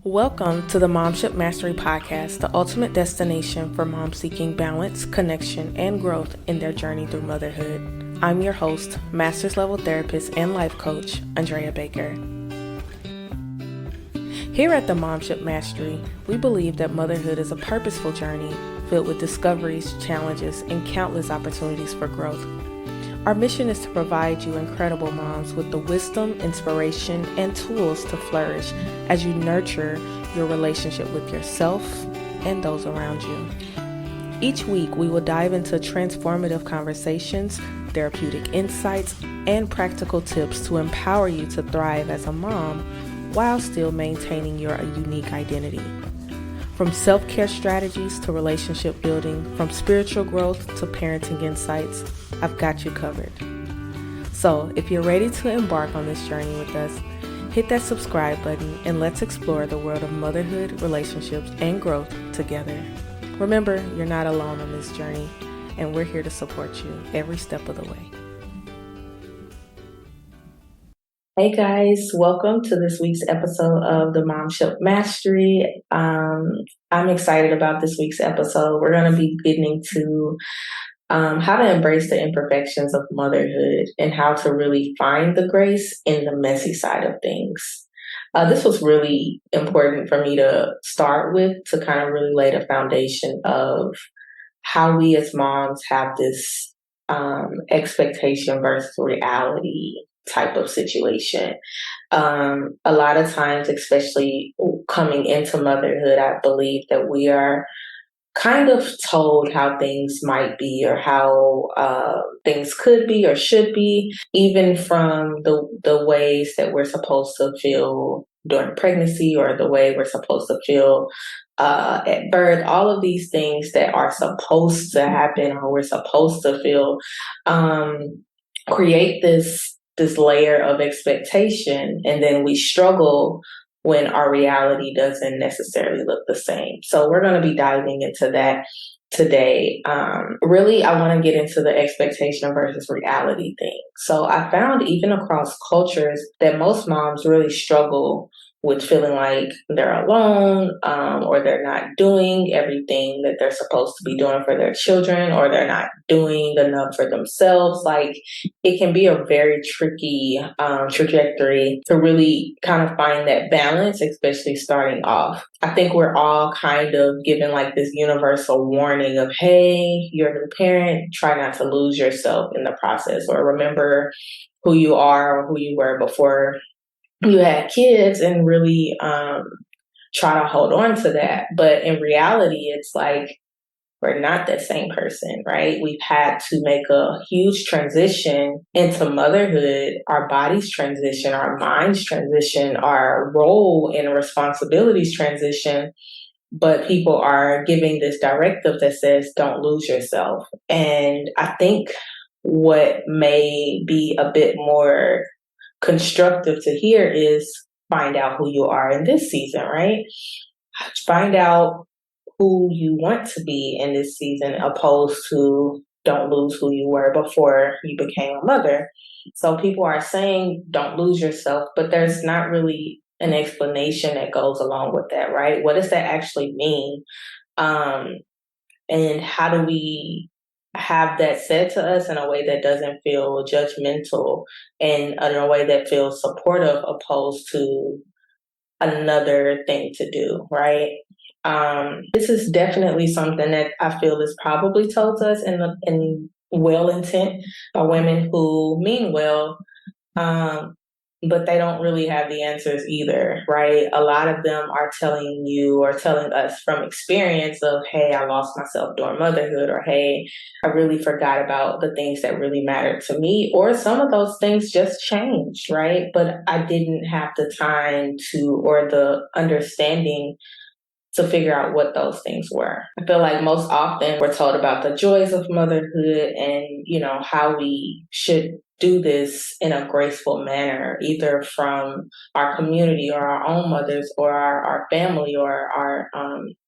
Welcome to the Momship Mastery Podcast, the ultimate destination for moms seeking balance, connection, and growth in their journey through motherhood. I'm your host, master's level therapist and life coach, Andrea Baker. Here at the Momship Mastery, we believe that motherhood is a purposeful journey filled with discoveries, challenges, and countless opportunities for growth. Our mission is to provide you incredible moms with the wisdom, inspiration, and tools to flourish as you nurture your relationship with yourself and those around you. Each week, we will dive into transformative conversations, therapeutic insights, and practical tips to empower you to thrive as a mom while still maintaining your unique identity. From self-care strategies to relationship building, from spiritual growth to parenting insights, I've got you covered. So if you're ready to embark on this journey with us, hit that subscribe button and let's explore the world of motherhood, relationships, and growth together. Remember, you're not alone on this journey, and we're here to support you every step of the way. Hey guys, welcome to this week's episode of the Momship Mastery. I'm excited about this week's episode. We're going to be getting into how to embrace the imperfections of motherhood and how to really find the grace in the messy side of things. This was really important for me to start with to kind of really lay the foundation of how we as moms have this expectation versus reality type of situation. A lot of times, especially coming into motherhood, I believe that we are kind of told how things might be or how things could be or should be, even from the ways that we're supposed to feel during pregnancy or the way we're supposed to feel at birth. All of these things that are supposed to happen or we're supposed to feel create this layer of expectation, and then we struggle when our reality doesn't necessarily look the same. So we're going to be diving into that today. Really, I want to get into the expectation versus reality thing. So I found even across cultures that most moms really struggle with feeling like they're alone, or they're not doing everything that they're supposed to be doing for their children, or they're not doing enough for themselves. Like, it can be a very tricky trajectory to really kind of find that balance, especially starting off. I think we're all kind of given like this universal warning of, hey, you're a new parent, try not to lose yourself in the process, or remember who you are or who you were before you had kids, and really try to hold on to that. But in reality, it's like we're not that same person, right? We've had to make a huge transition into motherhood. Our bodies transition, our minds transition, our role and responsibilities transition. But people are giving this directive that says, don't lose yourself. And I think what may be a bit more constructive to hear is find out who you are in this season, right? Find out who you want to be in this season, opposed to don't lose who you were before you became a mother. So people are saying don't lose yourself, but there's not really an explanation that goes along with that, right? What does that actually mean? And how do we have that said to us in a way that doesn't feel judgmental and in a way that feels supportive, opposed to another thing to do, right? This is definitely something that I feel is probably told to us in well intent by women who mean well, but they don't really have the answers either, right? A lot of them are telling you or telling us from experience of, hey, I lost myself during motherhood, or hey, I really forgot about the things that really mattered to me, or some of those things just changed, right? But I didn't have the time to, or the understanding to figure out what those things were. I feel like most often we're told about the joys of motherhood and, how we should do this in a graceful manner, either from our community or our own mothers or our family or our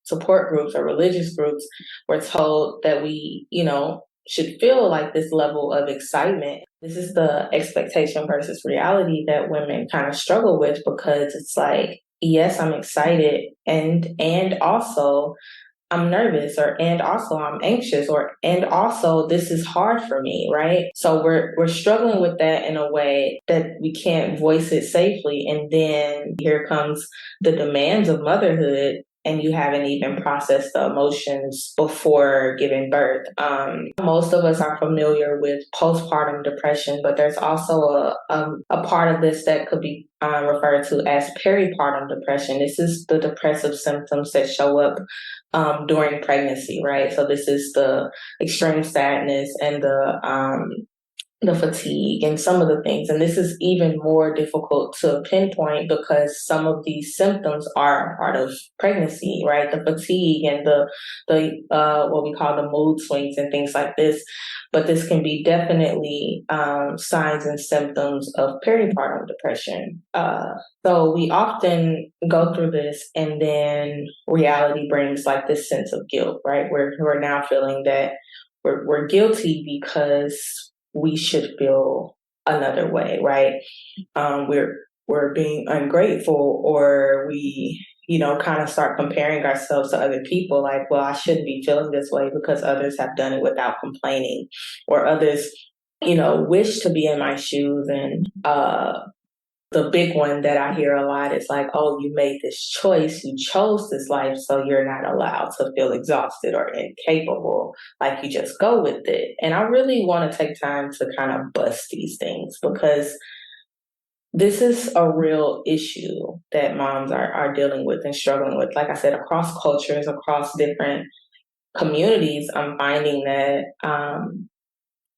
support groups or religious groups. We're told that we, should feel like this level of excitement. This is the expectation versus reality that women kind of struggle with, because it's like, yes, I'm excited, and also I'm nervous, or and also I'm anxious, or and also this is hard for me, right? So we're struggling with that in a way that we can't voice it safely, and then here comes the demands of motherhood, and you haven't even processed the emotions before giving birth. Most of us are familiar with postpartum depression, but there's also a part of this that could be referred to as peripartum depression. This is the depressive symptoms that show up during pregnancy, right? So this is the extreme sadness and the fatigue and some of the things. And this is even more difficult to pinpoint because some of these symptoms are part of pregnancy, right? The fatigue and the what we call the mood swings and things like this. But this can be definitely signs and symptoms of peripartum depression. So we often go through this, and then reality brings like this sense of guilt, right? We're now feeling that we're guilty because we should feel another way, right? We're being ungrateful, or we, kind of start comparing ourselves to other people. Like, well, I shouldn't be feeling this way because others have done it without complaining, or others, wish to be in my shoes. And the big one that I hear a lot is like, oh, you made this choice, you chose this life, so you're not allowed to feel exhausted or incapable. Like, you just go with it. And I really want to take time to kind of bust these things, because this is a real issue that moms are dealing with and struggling with. Like I said, across cultures, across different communities, I'm finding that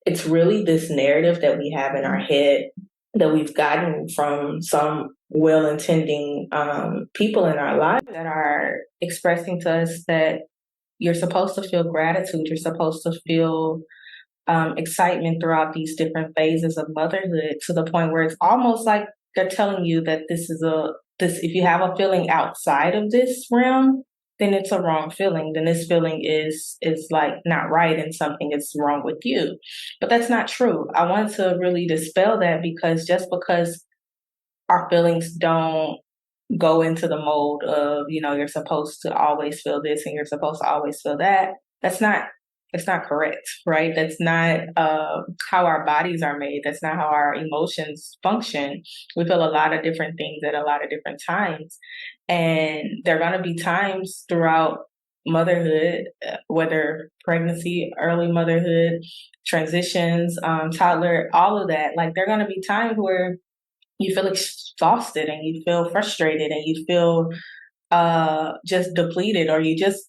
it's really this narrative that we have in our head that we've gotten from some well-intending people in our lives that are expressing to us that you're supposed to feel gratitude, you're supposed to feel excitement throughout these different phases of motherhood, to the point where it's almost like they're telling you that this if you have a feeling outside of this realm, then it's a wrong feeling. Then this feeling is like not right, and something is wrong with you. But that's not true. I want to really dispel that, because just because our feelings don't go into the mold of, you're supposed to always feel this and you're supposed to always feel that, that's not it's not correct, right? That's not how our bodies are made. That's not how our emotions function. We feel a lot of different things at a lot of different times. And there are going to be times throughout motherhood, whether pregnancy, early motherhood, transitions, toddler, all of that, like, there are going to be times where you feel exhausted and you feel frustrated and you feel just depleted, or you just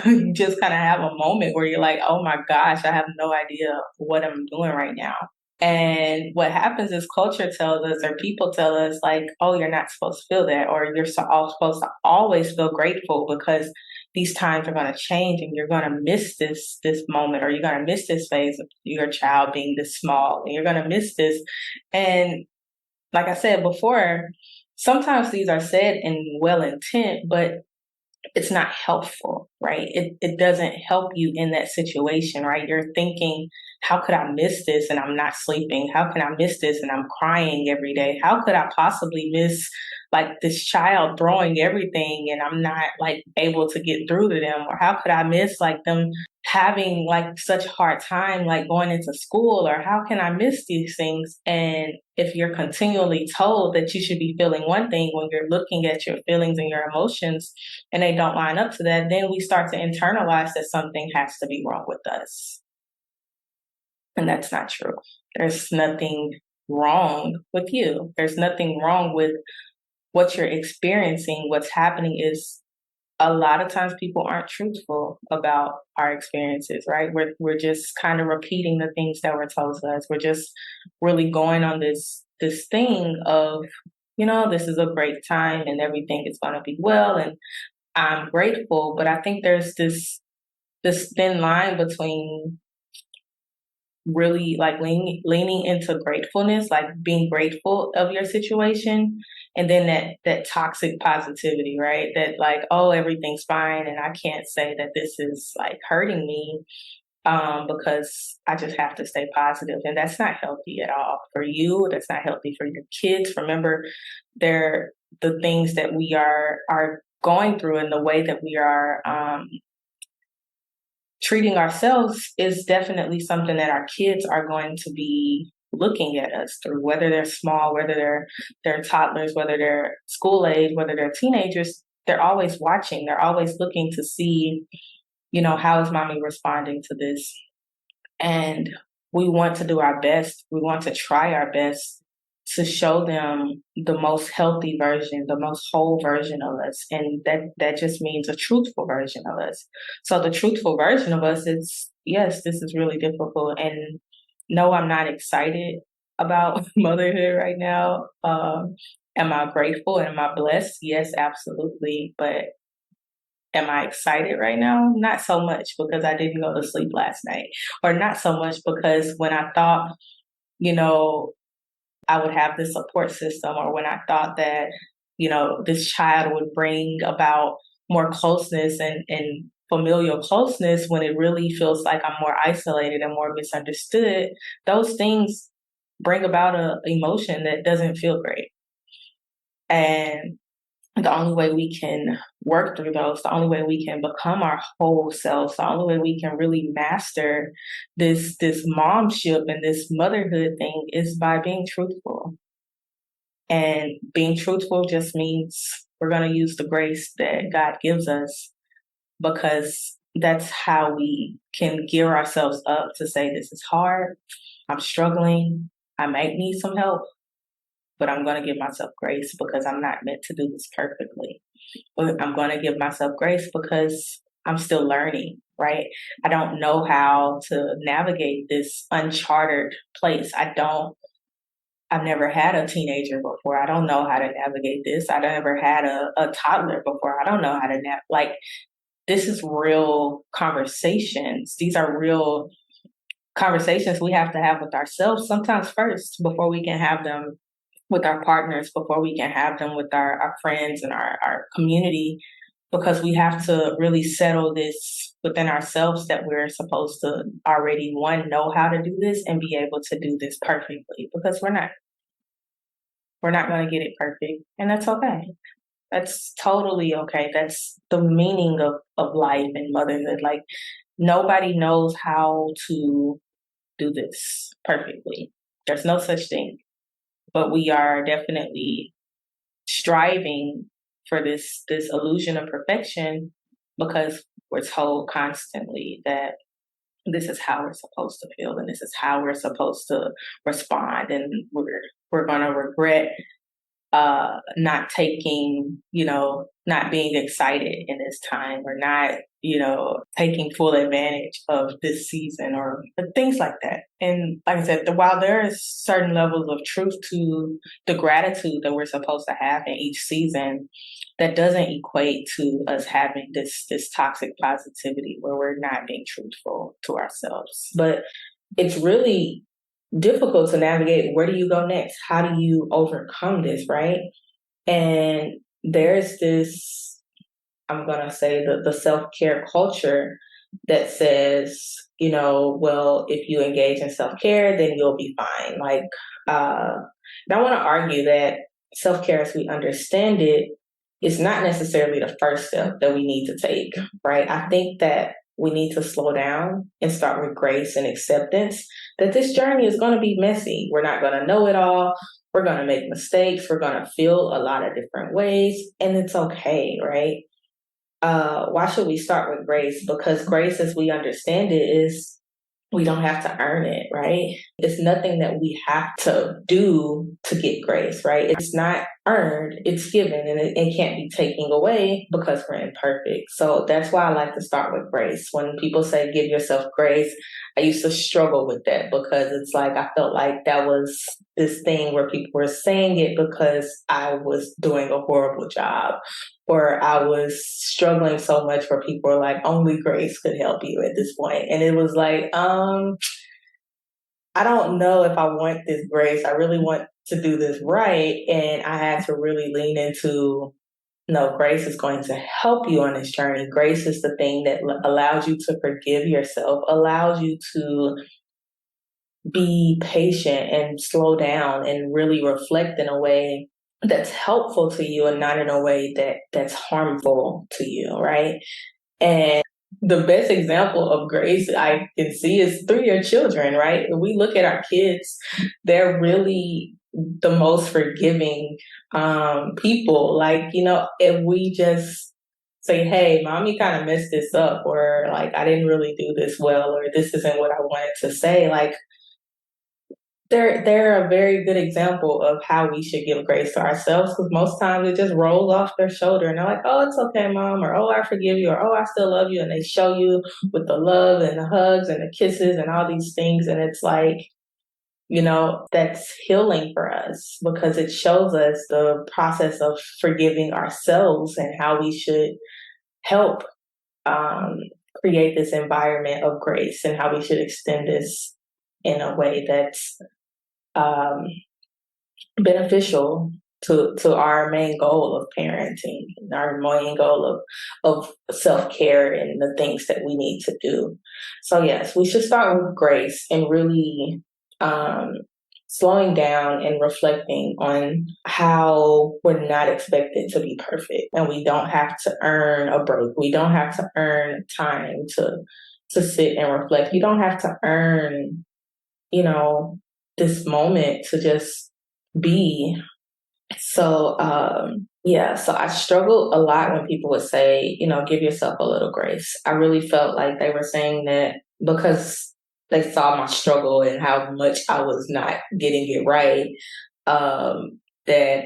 you just kind of have a moment where you're like, oh my gosh, I have no idea what I'm doing right now. And what happens is culture tells us, or people tell us, like, oh, you're not supposed to feel that, or you're supposed to always feel grateful because these times are going to change and you're going to miss this moment, or you're going to miss this phase of your child being this small, and you're going to miss this. And like I said before, sometimes these are said in well intent, but it's not helpful, right? It doesn't help you in that situation, right? You're thinking, how could I miss this and I'm not sleeping? How can I miss this and I'm crying every day? How could I possibly miss like this child throwing everything and I'm not like able to get through to them? Or how could I miss like them having like such a hard time like going into school? Or how can I miss these things? And if you're continually told that you should be feeling one thing when you're looking at your feelings and your emotions and they don't line up to that, then we start to internalize that something has to be wrong with us. And that's not true. There's nothing wrong with you. There's nothing wrong with what you're experiencing. What's happening is, a lot of times people aren't truthful about our experiences, right? We're just kind of repeating the things that were told to us. We're just really going on this thing of, this is a great time and everything is going to be well and I'm grateful. But I think there's this thin line between really like leaning into gratefulness, like being grateful of your situation, and then that toxic positivity, right? That like, oh, everything's fine and I can't say that this is like hurting me because I just have to stay positive. And that's not healthy at all for you. That's not healthy for your kids. Remember, they're the things that we are going through and the way that we are treating ourselves is definitely something that our kids are going to be looking at us through, whether they're small, whether they're toddlers, whether they're school age, whether they're teenagers. They're always watching. They're always looking to see, how is mommy responding to this? And we want to do our best. We want to try our best to show them the most healthy version, the most whole version of us. And that just means a truthful version of us. So the truthful version of us is, yes, this is really difficult. And no, I'm not excited about motherhood right now. Am I grateful? Am I blessed? Yes, absolutely. But am I excited right now? Not so much, because I didn't go to sleep last night, or not so much because when I thought, I would have this support system, or when I thought that, this child would bring about more closeness and familial closeness, when it really feels like I'm more isolated and more misunderstood, those things bring about an emotion that doesn't feel great. And the only way we can work through those, the only way we can become our whole selves, the only way we can really master this momship and this motherhood thing is by being truthful. And being truthful just means we're going to use the grace that God gives us, because that's how we can gear ourselves up to say, this is hard, I'm struggling, I might need some help, but I'm going to give myself grace because I'm not meant to do this perfectly. But I'm going to give myself grace because I'm still learning, right? I don't know how to navigate this uncharted place. I've never had a teenager before. I don't know how to navigate this. I've never had a toddler before. I don't know how to this is real conversations. These are real conversations we have to have with ourselves sometimes first, before we can have them with our partners, before we can have them with our friends and our community, because we have to really settle this within ourselves that we're supposed to already, one, know how to do this and be able to do this perfectly, because we're not going to get it perfect, and that's okay. That's totally okay. That's the meaning of life and motherhood. Like, nobody knows how to do this perfectly. There's no such thing. But we are definitely striving for this illusion of perfection, because we're told constantly that this is how we're supposed to feel and this is how we're supposed to respond, and we're going to regret not taking, not being excited in this time, or not, taking full advantage of this season, or things like that. And like I said, while there is certain levels of truth to the gratitude that we're supposed to have in each season, that doesn't equate to us having this toxic positivity where we're not being truthful to ourselves. But it's really difficult to navigate. Where do you go next? How do you overcome this, right? And there's this, I'm going to say, the self-care culture that says, well, if you engage in self-care, then you'll be fine. Like, and I want to argue that self-care as we understand it is not necessarily the first step that we need to take, right? I think that we need to slow down and start with grace and acceptance that this journey is going to be messy. We're not going to know it all. We're going to make mistakes. We're going to feel a lot of different ways, and it's okay, right? Why should we start with grace? Because grace, as we understand it, is we don't have to earn it, right? It's nothing that we have to do to get grace, right? It's not earned, it's given, and it can't be taken away because we're imperfect. So that's why I like to start with grace. When people say give yourself grace, I used to struggle with that, because it's like I felt like that was this thing where people were saying it because I was doing a horrible job, or I was struggling so much where people were like, only grace could help you at this point. And it was like, I don't know if I want this grace. I really want to do this right. And I had to really lean into, no, grace is going to help you on this journey. Grace is the thing that allows you to forgive yourself, allows you to be patient and slow down and really reflect in a way that's helpful to you and not in a way that's harmful to you, right? And the best example of grace I can see is through your children, right? When we look at our kids, they're really the most forgiving people. Like, if we just say, hey, mommy kind of messed this up, or like, I didn't really do this well, or this isn't what I wanted to say, like, they're a very good example of how we should give grace to ourselves, because most times it just rolls off their shoulder and they're like, oh, it's okay, mom, or oh, I forgive you, or oh, I still love you. And they show you with the love and the hugs and the kisses and all these things. And it's like, that's healing for us, because it shows us the process of forgiving ourselves and how we should help create this environment of grace, and how we should extend this in a way that's um, beneficial to our main goal of parenting, our main goal of self-care and the things that we need to do. So yes, we should start with grace and really slowing down and reflecting on how we're not expected to be perfect, and we don't have to earn a break. We don't have to earn time to sit and reflect. You don't have to earn, this moment to just be. So, so I struggled a lot when people would say, give yourself a little grace. I really felt like they were saying that because they saw my struggle and how much I was not getting it right, that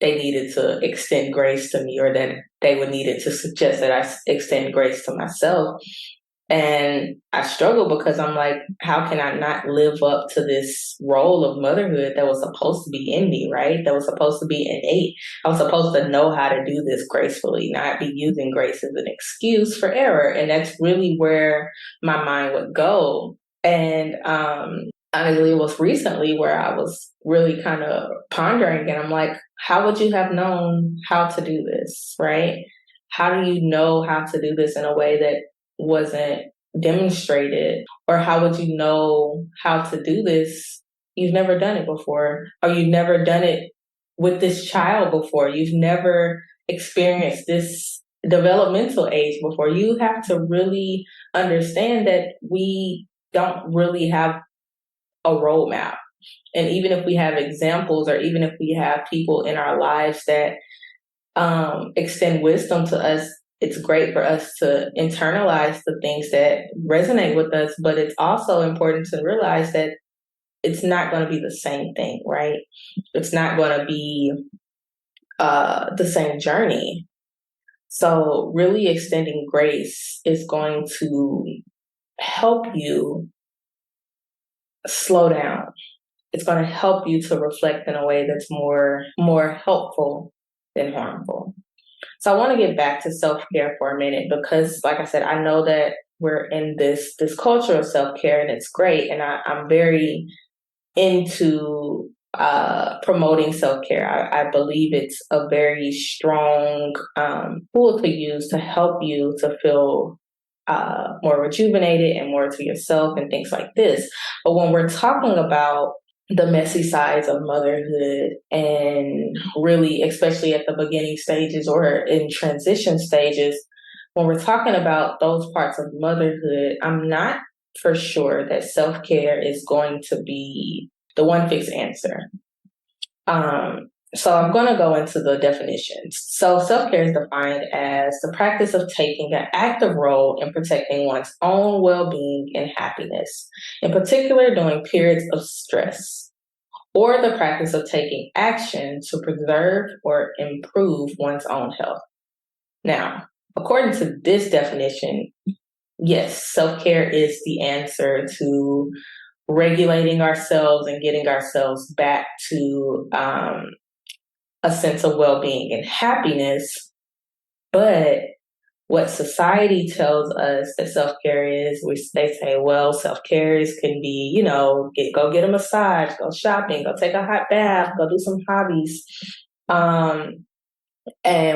they needed to extend grace to me, or that they would needed to suggest that I extend grace to myself. And I struggle because I'm like, how can I not live up to this role of motherhood that was supposed to be in me, right? That was supposed to be innate. I was supposed to know how to do this gracefully, not be using grace as an excuse for error. And that's really where my mind would go. And honestly, it was recently where I was really kind of pondering, and I'm like, how would you have known how to do this, right? How do you know how to do this in a way that wasn't demonstrated? Or how would you know how to do this? You've never done it before, or you've never done it with this child before. You've never experienced this developmental age before. You have to really understand that we don't really have a roadmap. And even if we have examples, or even if we have people in our lives that extend wisdom to us, it's great for us to internalize the things that resonate with us. But it's also important to realize that it's not going to be the same thing, right? It's not going to be the same journey. So really extending grace is going to help you slow down. It's going to help you to reflect in a way that's more helpful than harmful. So I want to get back to self-care for a minute, because like I said, I know that we're in this culture of self-care, and it's great. And I'm very into promoting self-care. I believe it's a very strong tool to use to help you to feel more rejuvenated and more to yourself and things like this. But when we're talking about the messy sides of motherhood, and really, especially at the beginning stages or in transition stages, when we're talking about those parts of motherhood, I'm not for sure that self-care is going to be the one fixed answer. So I'm going to go into the definitions. So self-care is defined as the practice of taking an active role in protecting one's own well-being and happiness, in particular during periods of stress, or the practice of taking action to preserve or improve one's own health. Now, according to this definition, yes, self-care is the answer to regulating ourselves and getting ourselves back to a sense of well-being and happiness. But what society tells us that self-care is, which they say, well, self-care can be, go get a massage, go shopping, go take a hot bath, go do some hobbies. And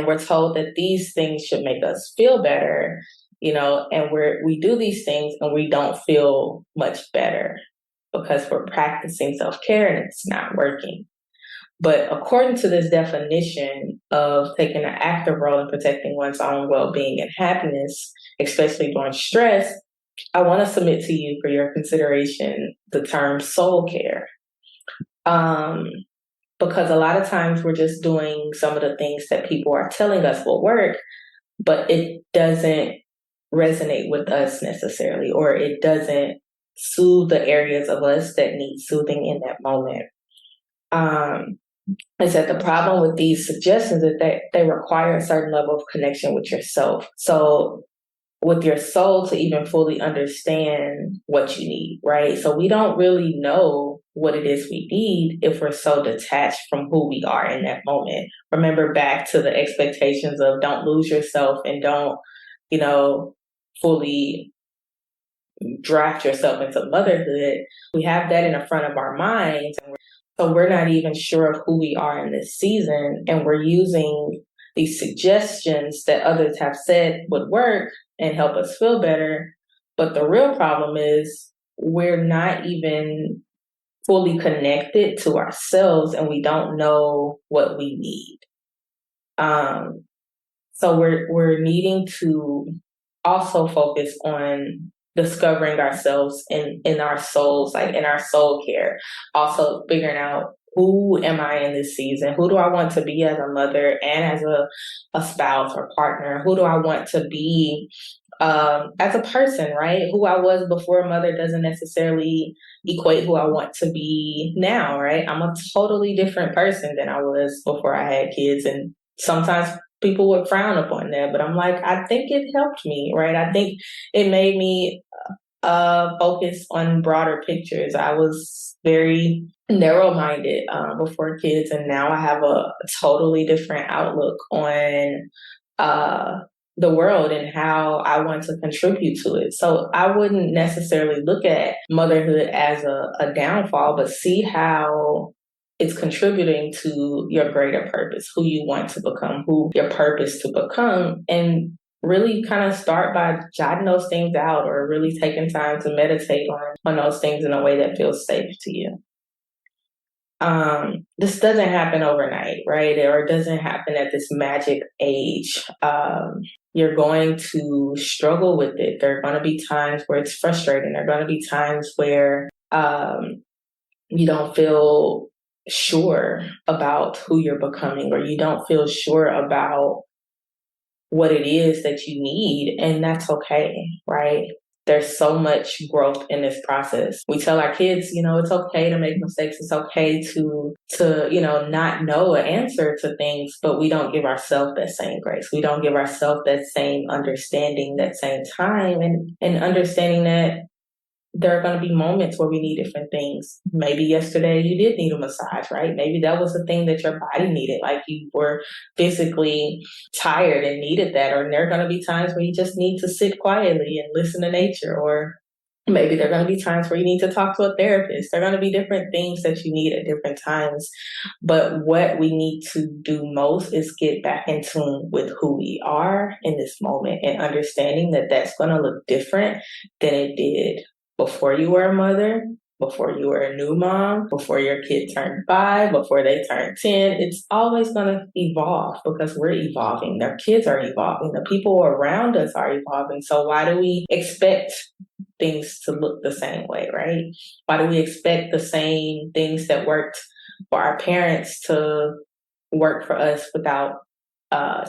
we're told that these things should make us feel better, and we do these things and we don't feel much better because we're practicing self-care and it's not working. But according to this definition of taking an active role in protecting one's own well-being and happiness, especially during stress, I want to submit to you for your consideration the term soul care. Because a lot of times we're just doing some of the things that people are telling us will work, but it doesn't resonate with us necessarily, or it doesn't soothe the areas of us that need soothing in that moment. Is that the problem with these suggestions is that they require a certain level of connection with yourself. So with your soul to even fully understand what you need, right? So we don't really know what it is we need if we're so detached from who we are in that moment. Remember back to the expectations of don't lose yourself and don't, fully draft yourself into motherhood. We have that in the front of our minds. So we're not even sure of who we are in this season. And we're using these suggestions that others have said would work and help us feel better. But the real problem is we're not even fully connected to ourselves and we don't know what we need. So we're needing to also focus on discovering ourselves in our souls, like in our soul care. Also figuring out, who am I in this season? Who do I want to be as a mother and as a spouse or partner? Who do I want to be as a person, right? Who I was before mother doesn't necessarily equate who I want to be now, right? I'm a totally different person than I was before I had kids. And sometimes people would frown upon that, but I'm like, I think it helped me, right? I think it made me focus on broader pictures. I was very narrow-minded before kids, and now I have a totally different outlook on the world and how I want to contribute to it. So I wouldn't necessarily look at motherhood as a downfall, but see how it's contributing to your greater purpose, who you want to become, who your purpose to become, and really kind of start by jotting those things out or really taking time to meditate on those things in a way that feels safe to you. This doesn't happen overnight, right? Or it doesn't happen at this magic age. You're going to struggle with it. There are going to be times where it's frustrating. There are going to be times where you don't feel sure about who you're becoming, or you don't feel sure about what it is that you need. And that's okay, right? There's so much growth in this process. We tell our kids, it's okay to make mistakes. It's okay to not know an answer to things, but we don't give ourselves that same grace. We don't give ourselves that same understanding, that same time, and understanding that there are going to be moments where we need different things. Maybe yesterday you did need a massage, right? Maybe that was the thing that your body needed, like you were physically tired and needed that. Or there are going to be times where you just need to sit quietly and listen to nature. Or maybe there are going to be times where you need to talk to a therapist. There are going to be different things that you need at different times. But what we need to do most is get back in tune with who we are in this moment and understanding that that's going to look different than it did before you were a mother, before you were a new mom, before your kid turned 5, before they turned 10. It's always going to evolve because we're evolving. Their kids are evolving. The people around us are evolving. So why do we expect things to look the same way, right? Why do we expect the same things that worked for our parents to work for us without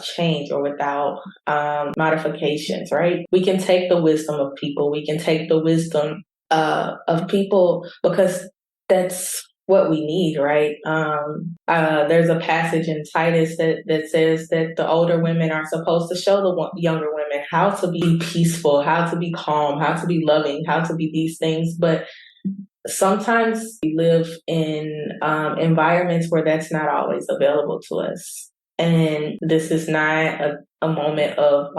change or without modifications, right? We can take the wisdom of people. We can take the wisdom of people because that's what we need, right? There's a passage in Titus that says that the older women are supposed to show the younger women how to be peaceful, how to be calm, how to be loving, how to be these things. But sometimes we live in environments where that's not always available to us. And this is not a moment of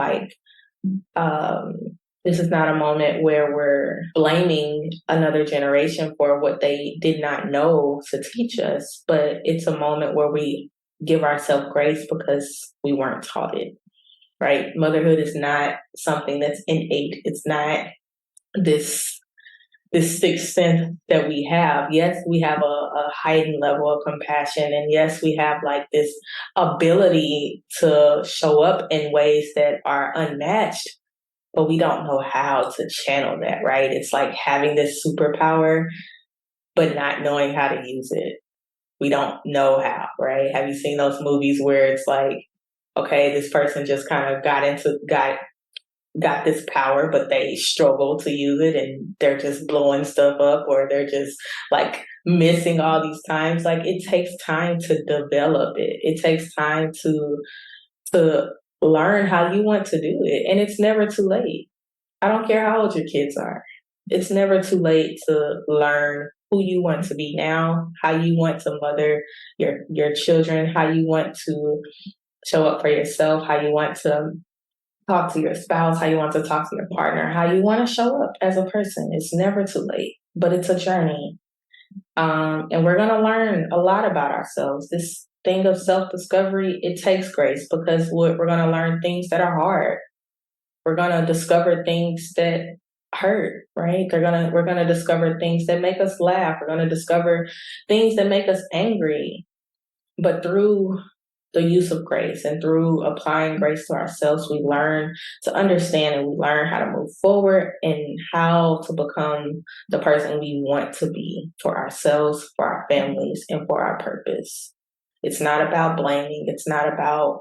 this is not a moment where we're blaming another generation for what they did not know to teach us, but it's a moment where we give ourselves grace because we weren't taught it, right? Motherhood is not something that's innate. It's not this this sixth sense that we have. Yes, we have a heightened level of compassion, and yes, we have like this ability to show up in ways that are unmatched, but we don't know how to channel that, right? It's like having this superpower, but not knowing how to use it. We don't know how, right? Have you seen those movies where it's like, okay, this person just kind of got this power, but they struggle to use it and they're just blowing stuff up, or they're just like missing all these times. Like, it takes time to develop it. It takes time to learn how you want to do it. And it's never too late. I don't care how old your kids are. It's never too late to learn who you want to be now, how you want to mother your children, how you want to show up for yourself, how you want to talk to your spouse, how you want to talk to your partner, how you want to show up as a person. It's never too late, but it's a journey. And we're going to learn a lot about ourselves. This thing of self-discovery, it takes grace, because we're going to learn things that are hard. We're going to discover things that hurt, right? We're going to discover things that make us laugh. We're going to discover things that make us angry. But through the use of grace and through applying grace to ourselves, we learn to understand, and we learn how to move forward and how to become the person we want to be for ourselves, for our families, and for our purpose. It's not about blaming. It's not about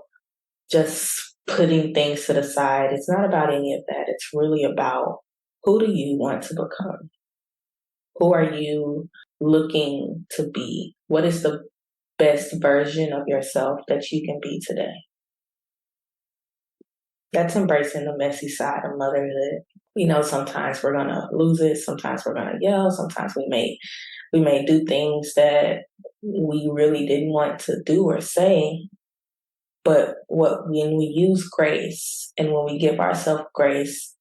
just putting things to the side. It's not about any of that. It's really about, who do you want to become? Who are you looking to be? What is the best version of yourself that you can be today? That's embracing the messy side of motherhood. Sometimes we're going to lose it. Sometimes we're going to yell. Sometimes we may do things that we really didn't want to do or say. But when we use grace and when we give ourselves grace,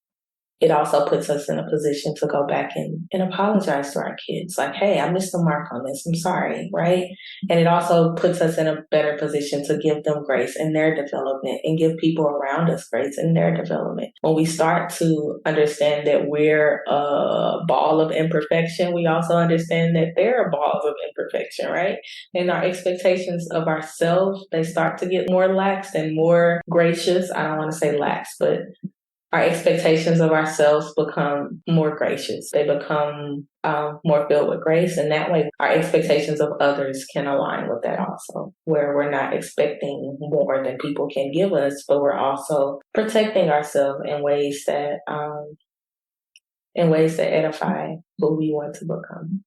it also puts us in a position to go back and apologize to our kids. Like, hey, I missed the mark on this. I'm sorry, right? And it also puts us in a better position to give them grace in their development and give people around us grace in their development. When we start to understand that we're a ball of imperfection, we also understand that they're balls of imperfection, right? And our expectations of ourselves, they start to get more lax and more gracious. I don't want to say lax, but our expectations of ourselves become more gracious. They become more filled with grace. And that way, our expectations of others can align with that also, where we're not expecting more than people can give us, but we're also protecting ourselves in ways that edify who we want to become.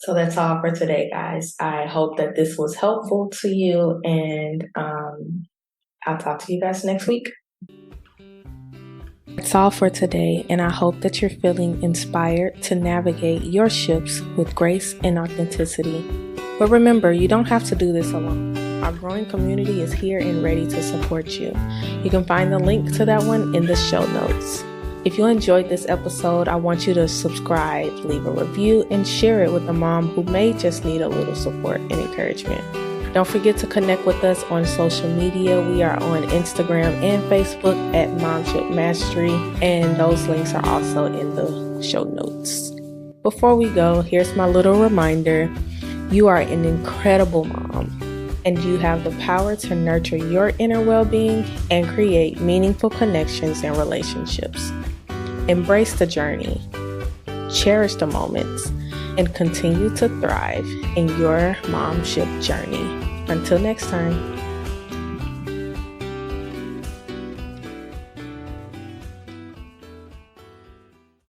So that's all for today, guys. I hope that this was helpful to you, and I'll talk to you guys next week. That's all for today, and I hope that you're feeling inspired to navigate your ships with grace and authenticity. But remember, you don't have to do this alone. Our growing community is here and ready to support you. You can find the link to that one in the show notes. If you enjoyed this episode, I want you to subscribe, leave a review, and share it with a mom who may just need a little support and encouragement. Don't forget to connect with us on social media. We are on Instagram and Facebook at Momship Mastery, and those links are also in the show notes. Before we go, here's my little reminder. You are an incredible mom, and you have the power to nurture your inner well-being and create meaningful connections and relationships. Embrace the journey, cherish the moments, and continue to thrive in your momship journey. Until next time.